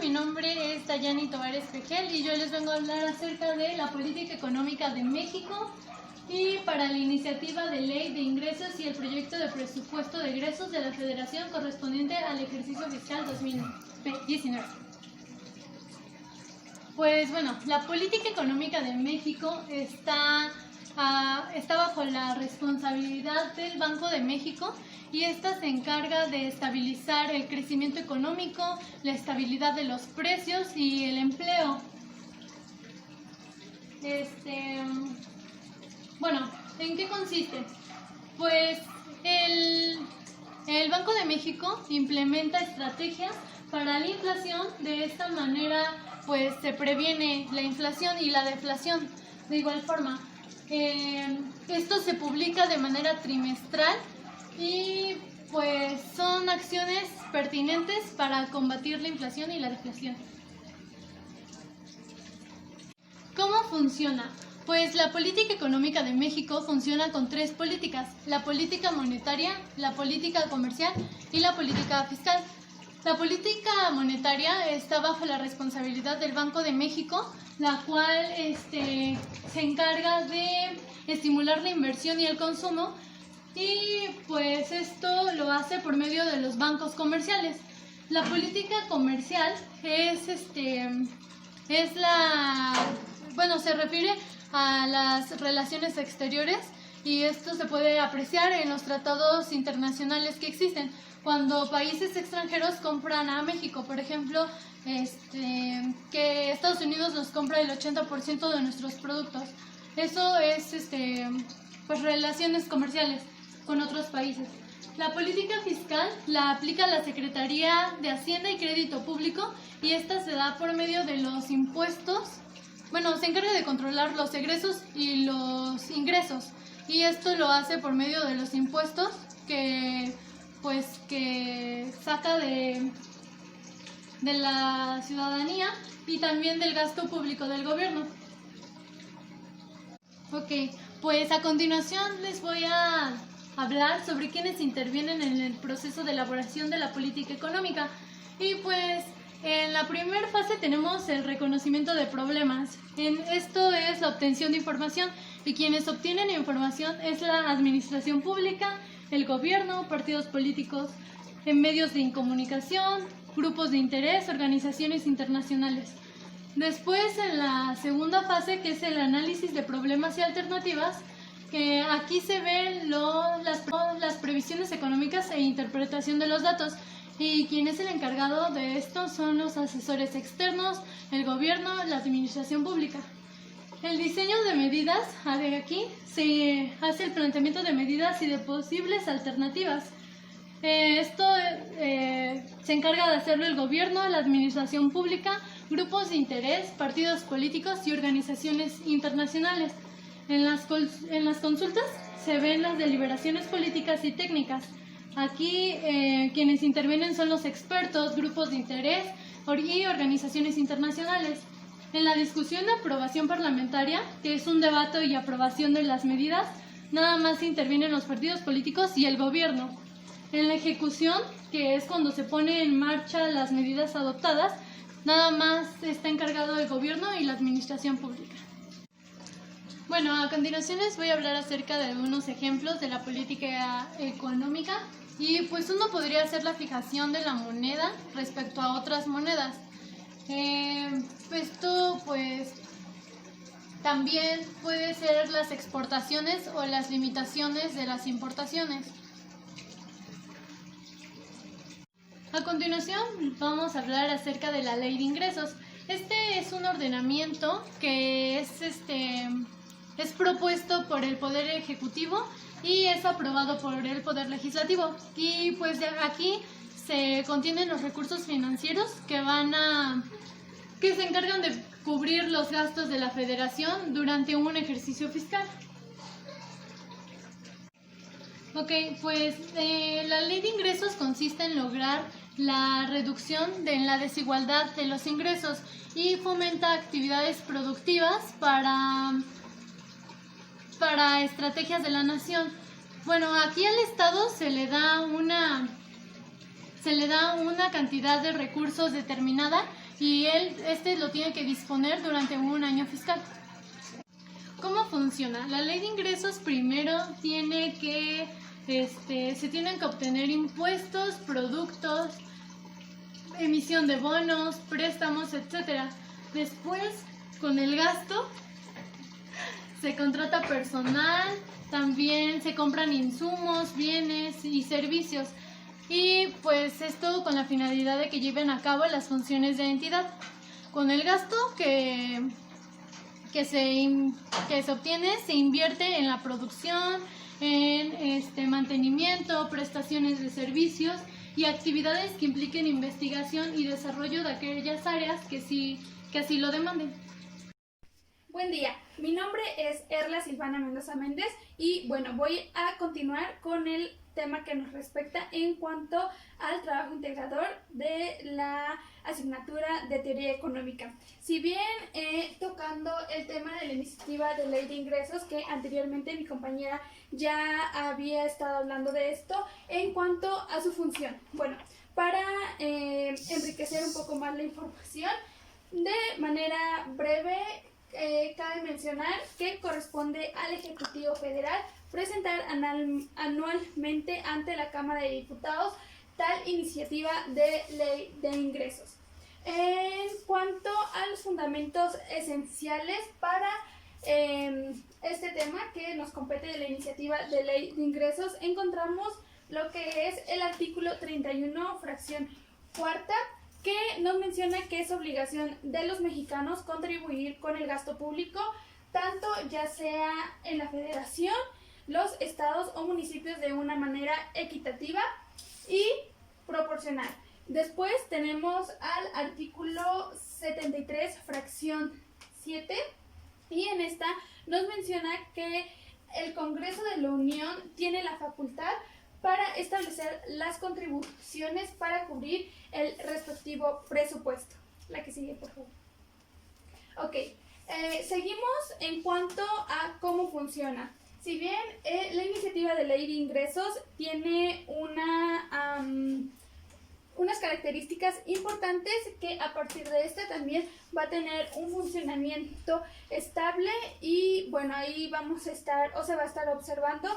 mi nombre es Dayani Tovar Espejel y yo les vengo a hablar acerca de la política económica de México y para la iniciativa de ley de ingresos y el proyecto de presupuesto de egresos de la Federación correspondiente al ejercicio fiscal 2019. Pues bueno, la política económica de México está bajo la responsabilidad del Banco de México y esta se encarga de estabilizar el crecimiento económico, la estabilidad de los precios y el empleo. Bueno, ¿en qué consiste? Pues el Banco de México implementa estrategias para la inflación. De esta manera pues se previene la inflación y la deflación. De igual forma, esto se publica de manera trimestral y pues son acciones pertinentes para combatir la inflación y la deflación. ¿Cómo funciona? Pues la política económica de México funciona con tres políticas: la política monetaria, la política comercial y la política fiscal. La política monetaria está bajo la responsabilidad del Banco de México, la cual se encarga de estimular la inversión y el consumo, y pues esto lo hace por medio de los bancos comerciales. La política comercial se refiere a las relaciones exteriores y esto se puede apreciar en los tratados internacionales que existen. Cuando países extranjeros compran a México, por ejemplo, que Estados Unidos nos compra el 80% de nuestros productos. Eso es pues relaciones comerciales con otros países. La política fiscal la aplica la Secretaría de Hacienda y Crédito Público y esta se da por medio de los impuestos. Bueno, se encarga de controlar los egresos y los ingresos y esto lo hace por medio de los impuestos que saca de la ciudadanía y también del gasto público del gobierno. Ok, pues a continuación les voy a hablar sobre quiénes intervienen en el proceso de elaboración de la política económica. Y pues en la primera fase tenemos el reconocimiento de problemas. Esto es la obtención de información y quienes obtienen información es la administración pública, el gobierno, partidos políticos, en medios de comunicación, grupos de interés, organizaciones internacionales. Después, en la segunda fase, que es el análisis de problemas y alternativas, que aquí se ven las previsiones económicas e interpretación de los datos. Y quien es el encargado de esto son los asesores externos, el gobierno, la administración pública. El diseño de medidas, aquí se hace el planteamiento de medidas y de posibles alternativas. Esto se encarga de hacerlo el gobierno, la administración pública, grupos de interés, partidos políticos y organizaciones internacionales. En las consultas se ven las deliberaciones políticas y técnicas. Aquí quienes intervienen son los expertos, grupos de interés y organizaciones internacionales. En la discusión de aprobación parlamentaria, que es un debate y aprobación de las medidas, nada más intervienen los partidos políticos y el gobierno. En la ejecución, que es cuando se pone en marcha las medidas adoptadas, nada más está encargado el gobierno y la administración pública. Bueno, a continuación les voy a hablar acerca de algunos ejemplos de la política económica y pues uno podría ser la fijación de la moneda respecto a otras monedas. Esto pues también puede ser las exportaciones o las limitaciones de las importaciones. A continuación vamos a hablar acerca de la ley de ingresos. Este es un ordenamiento que es propuesto por el Poder Ejecutivo y es aprobado por el Poder Legislativo. Y pues aquí se contienen los recursos financieros que se encargan de cubrir los gastos de la Federación durante un ejercicio fiscal. Ok, pues la ley de ingresos consiste en lograr la reducción de la desigualdad de los ingresos y fomenta actividades productivas para estrategias de la nación. Bueno, aquí al Estado se le da se le da una cantidad de recursos determinada y este lo tiene que disponer durante un año fiscal. ¿Cómo funciona? La ley de ingresos primero tiene que, se tienen que obtener impuestos, productos, emisión de bonos, préstamos, etc. Después, con el gasto, se contrata personal, también se compran insumos, bienes y servicios. Y pues esto con la finalidad de que lleven a cabo las funciones de entidad. Con el gasto que se obtiene, se invierte en la producción, en mantenimiento, prestaciones de servicios y actividades que impliquen investigación y desarrollo de aquellas áreas que así lo demanden. Buen día, mi nombre es Erla Silvana Mendoza Méndez y bueno, voy a continuar con el tema que nos respecta en cuanto al trabajo integrador de la asignatura de teoría económica. Si bien tocando el tema de la iniciativa de ley de ingresos, que anteriormente mi compañera ya había estado hablando de esto en cuanto a su función. Bueno, para enriquecer un poco más la información, de manera breve, cabe mencionar que corresponde al Ejecutivo Federal presentar anualmente ante la Cámara de Diputados tal iniciativa de ley de ingresos. En cuanto a los fundamentos esenciales para este tema que nos compete de la iniciativa de ley de ingresos, encontramos lo que es el artículo 31, fracción cuarta, que nos menciona que es obligación de los mexicanos contribuir con el gasto público, tanto ya sea en la federación, los estados o municipios de una manera equitativa y proporcional. Después tenemos al artículo 73, fracción 7, y en esta nos menciona que el Congreso de la Unión tiene la facultad para establecer las contribuciones para cubrir el respectivo presupuesto. La que sigue, por favor. Ok, seguimos en cuanto a cómo funciona. Si bien la iniciativa de ley de ingresos tiene unas características importantes, que a partir de esta también va a tener un funcionamiento estable y bueno, ahí vamos a estar o se va a estar observando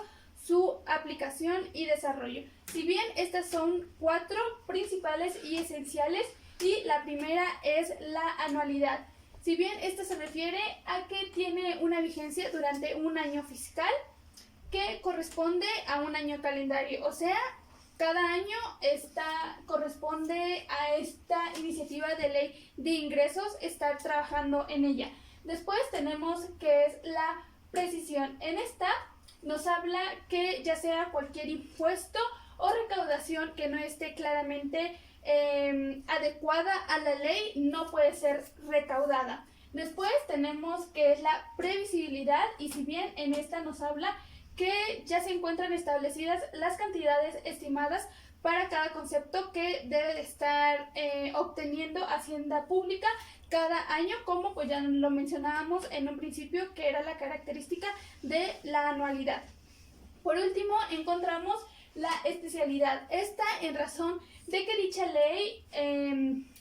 su aplicación y desarrollo. Si bien estas son 4 principales y esenciales, y la primera es la anualidad. Si bien esta se refiere a que tiene una vigencia durante un año fiscal que corresponde a un año calendario, o sea, cada año corresponde a esta iniciativa de ley de ingresos estar trabajando en ella. Después tenemos que es la precisión. En esta nos habla que ya sea cualquier impuesto o recaudación que no esté claramente adecuada a la ley no puede ser recaudada. Después tenemos que es la previsibilidad, y si bien en esta nos habla que ya se encuentran establecidas las cantidades estimadas para cada concepto que debe de estar obteniendo Hacienda Pública cada año, como pues ya lo mencionábamos en un principio, que era la característica de la anualidad. Por último, encontramos la especialidad. Esta en razón de que dicha ley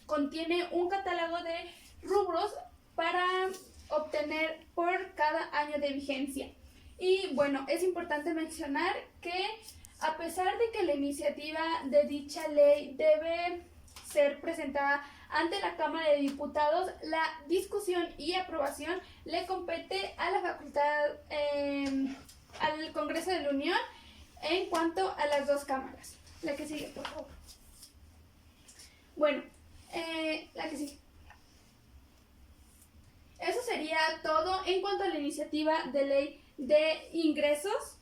contiene un catálogo de rubros para obtener por cada año de vigencia. Y bueno, es importante mencionar que a pesar de que la iniciativa de dicha ley debe ser presentada ante la Cámara de Diputados, la discusión y aprobación le compete a la facultad, al Congreso de la Unión, en cuanto a las 2 cámaras. La que sigue, por favor. Bueno, la que sigue. Eso sería todo en cuanto a la iniciativa de ley de ingresos.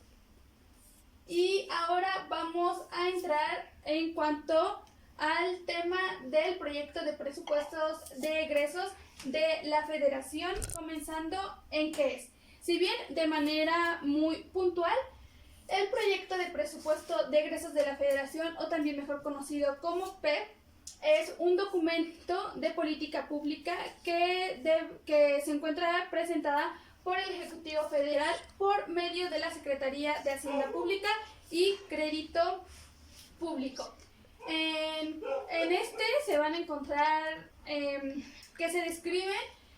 Y ahora vamos a entrar en cuanto al tema del proyecto de presupuestos de egresos de la Federación, comenzando en qué es. Si bien de manera muy puntual, el proyecto de presupuesto de egresos de la Federación, o también mejor conocido como PEP, es un documento de política pública que se encuentra presentada por el Ejecutivo Federal por medio de la Secretaría de Hacienda Pública y Crédito Público. En este se van a encontrar que se describe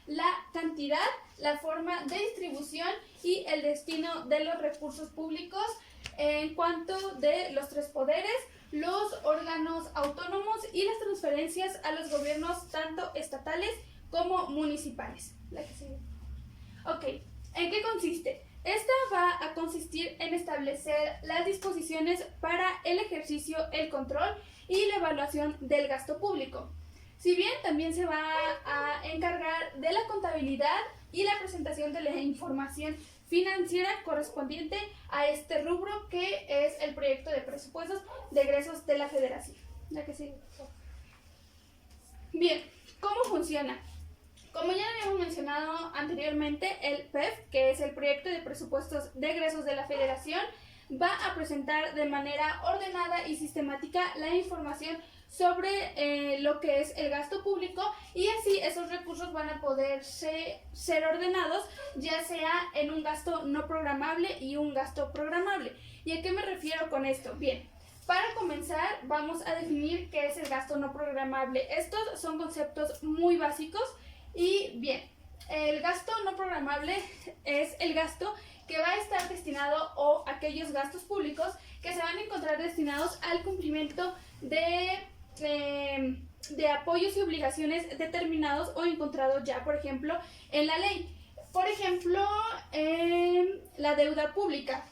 la cantidad, la forma de distribución y el destino de los recursos públicos en cuanto de los tres poderes, los órganos autónomos y las transferencias a los gobiernos tanto estatales como municipales. La que sigue. Ok, ¿en qué consiste? Esta va a consistir en establecer las disposiciones para el ejercicio, el control y la evaluación del gasto público. Si bien también se va a encargar de la contabilidad y la presentación de la información financiera correspondiente a este rubro que es el proyecto de presupuestos de egresos de la Federación. La que sigue. Bien, ¿cómo funciona? Como ya habíamos mencionado anteriormente, el PEF, que es el proyecto de presupuestos de egresos de la Federación, va a presentar de manera ordenada y sistemática la información sobre lo que es el gasto público, y así esos recursos van a poder ser ordenados, ya sea en un gasto no programable y un gasto programable. ¿Y a qué me refiero con esto? Bien, para comenzar vamos a definir qué es el gasto no programable. Estos son conceptos muy básicos y bien, el gasto no programable es el gasto que va a estar destinado, o aquellos gastos públicos que se van a encontrar destinados al cumplimiento de apoyos y obligaciones determinados o encontrados ya, por ejemplo, en la ley. Por ejemplo, la deuda pública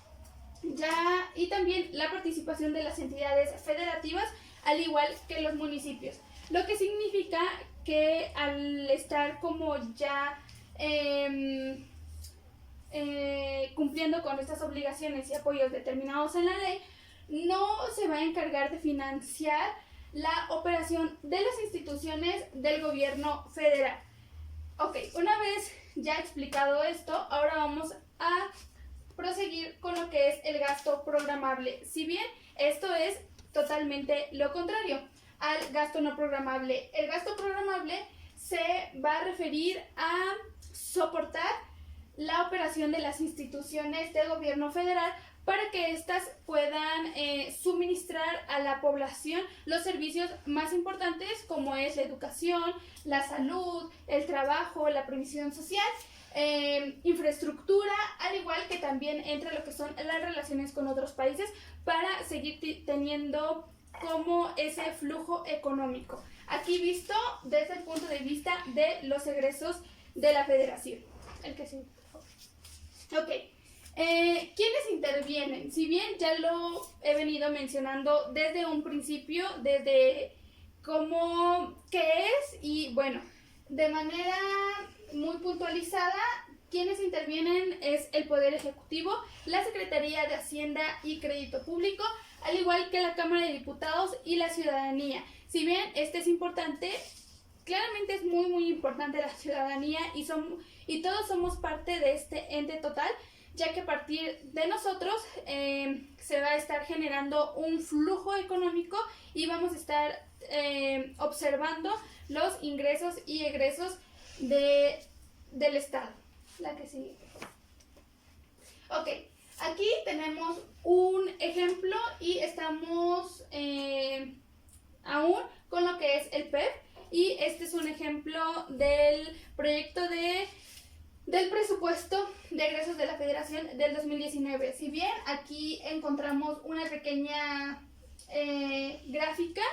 ya, y también la participación de las entidades federativas, al igual que los municipios. Lo que significa que al estar como ya cumpliendo con estas obligaciones y apoyos determinados en la ley, no se va a encargar de financiar la operación de las instituciones del gobierno federal. Ok, una vez ya explicado esto, ahora vamos a proseguir con lo que es el gasto programable. Si bien esto es totalmente lo contrario al gasto no programable. El gasto programable se va a referir a soportar la operación de las instituciones del gobierno federal para que éstas puedan suministrar a la población los servicios más importantes, como es la educación, la salud, el trabajo, la previsión social, infraestructura, al igual que también entre lo que son las relaciones con otros países, para seguir teniendo como ese flujo económico. Aquí visto desde el punto de vista de los egresos de la Federación. El que sí. Ok. ¿Quiénes intervienen? Si bien ya lo he venido mencionando desde un principio, desde cómo, qué es, y bueno, de manera muy puntualizada, quienes intervienen es el Poder Ejecutivo, la Secretaría de Hacienda y Crédito Público, al igual que la Cámara de Diputados y la ciudadanía. Si bien este es importante, claramente es muy importante la ciudadanía, y todos somos parte de este ente total, ya que a partir de nosotros se va a estar generando un flujo económico y vamos a estar observando los ingresos y egresos del Estado. La que sigue. Ok, aquí tenemos un ejemplo y estamos aún con lo que es el PEP, y este es un ejemplo del proyecto del presupuesto de egresos de la Federación del 2019. Si bien aquí encontramos una pequeña gráfica,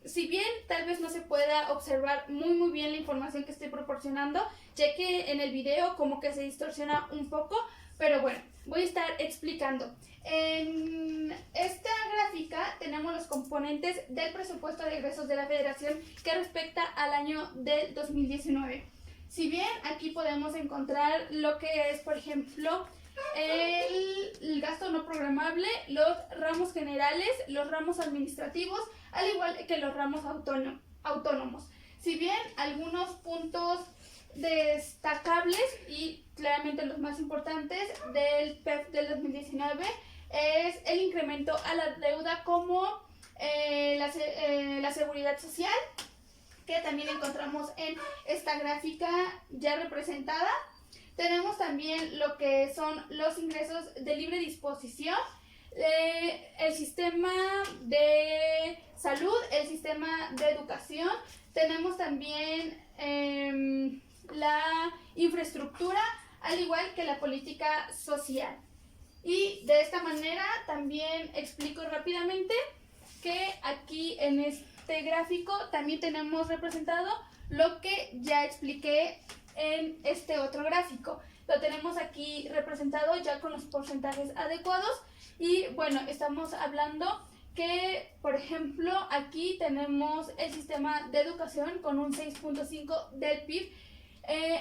si bien tal vez no se pueda observar muy bien la información que estoy proporcionando, ya que en el video como que se distorsiona un poco, pero bueno, voy a estar explicando. En esta gráfica tenemos los componentes del presupuesto de egresos de la Federación que respecta al año del 2019. Si bien aquí podemos encontrar lo que es, por ejemplo, el gasto no programable, los ramos generales, los ramos administrativos, al igual que los ramos autónomos. Si bien algunos puntos destacables y claramente los más importantes del PEF del 2019 es el incremento a la deuda, como la seguridad social, que también encontramos en esta gráfica ya representada. Tenemos también lo que son los ingresos de libre disposición, el sistema de salud, el sistema de educación, tenemos también la infraestructura, al igual que la política social. Y de esta manera también explico rápidamente que aquí en este gráfico también tenemos representado lo que ya expliqué en este otro gráfico. Lo tenemos aquí representado ya con los porcentajes adecuados y bueno, estamos hablando que, por ejemplo, aquí tenemos el sistema de educación con un 6.5 del PIB.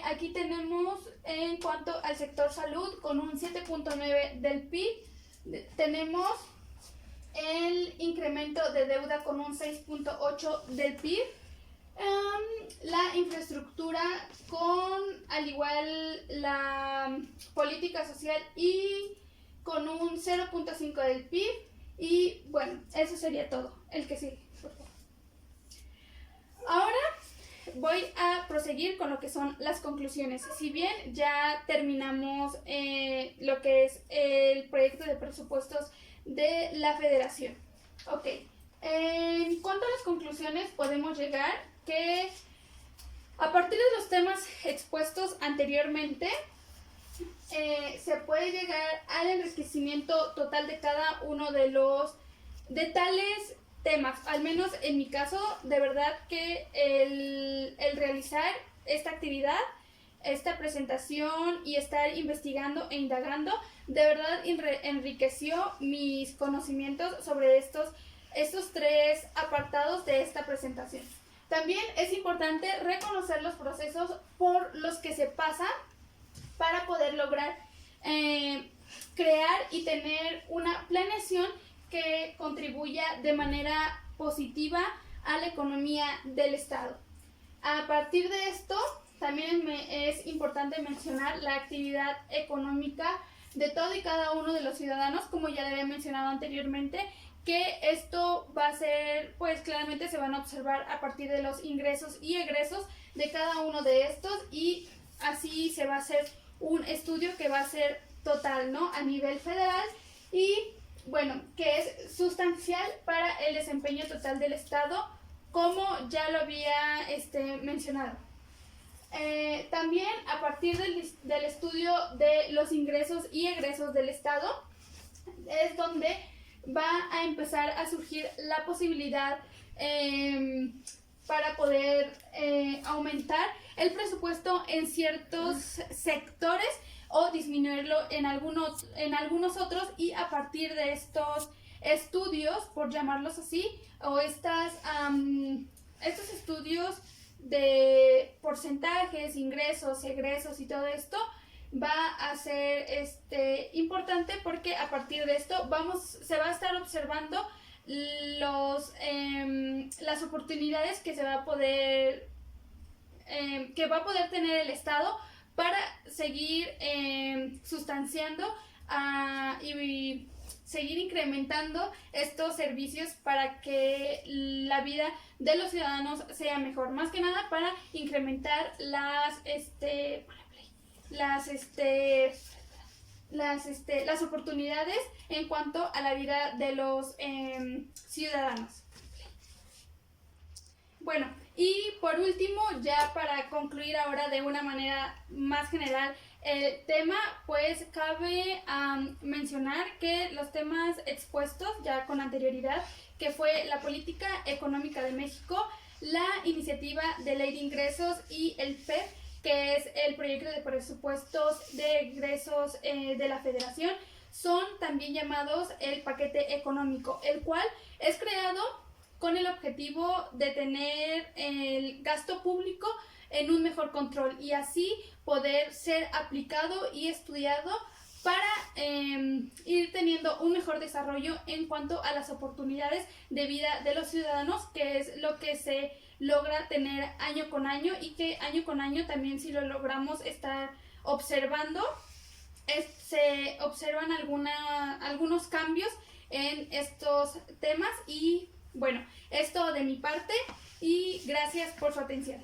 Aquí tenemos en cuanto al sector salud con un 7.9 del PIB. Tenemos el incremento de deuda con un 6.8 del PIB. La infraestructura con al igual la política social y con un 0.5 del PIB. Y bueno, eso sería todo. El que sigue, por favor. Ahora voy a proseguir con lo que son las conclusiones. Si bien ya terminamos lo que es el proyecto de presupuestos de la Federación. Ok, en cuanto a las conclusiones podemos llegar que a partir de los temas expuestos anteriormente se puede llegar al enriquecimiento total de cada uno de tales temas. Al menos en mi caso, de verdad que el realizar esta actividad, esta presentación y estar investigando e indagando, de verdad enriqueció mis conocimientos sobre estos tres apartados de esta presentación. También es importante reconocer los procesos por los que se pasa para poder lograr crear y tener una planeación que contribuya de manera positiva a la economía del Estado. A partir de esto, también es importante mencionar la actividad económica de todo y cada uno de los ciudadanos, como ya le había mencionado anteriormente, que esto va a ser, pues claramente se van a observar a partir de los ingresos y egresos de cada uno de estos y así se va a hacer un estudio que va a ser total, ¿no? A nivel federal y bueno, que es sustancial para el desempeño total del Estado, como ya lo había mencionado. También a partir del estudio de los ingresos y egresos del Estado es donde va a empezar a surgir la posibilidad para poder aumentar el presupuesto en ciertos sectores o disminuirlo en algunos otros, y a partir de estos estudios, por llamarlos así, o estos estudios de porcentajes, ingresos, egresos y todo esto, va a ser importante porque a partir de esto se va a estar observando las oportunidades que va a poder tener el Estado para seguir sustanciando y seguir incrementando estos servicios para que la vida de los ciudadanos sea mejor, más que nada para incrementar las oportunidades en cuanto a la vida de los ciudadanos. Bueno, y por último, ya para concluir ahora de una manera más general el tema, pues cabe mencionar que los temas expuestos ya con anterioridad, que fue la política económica de México, la iniciativa de ley de ingresos y el PEP, que es el proyecto de presupuestos de egresos de la Federación, son también llamados el paquete económico, el cual es creado con el objetivo de tener el gasto público en un mejor control y así poder ser aplicado y estudiado para ir teniendo un mejor desarrollo en cuanto a las oportunidades de vida de los ciudadanos, que es lo que se logra tener año con año y que año con año también, si lo logramos estar observando, se observan algunos cambios en estos temas. Y bueno, esto de mi parte y gracias por su atención.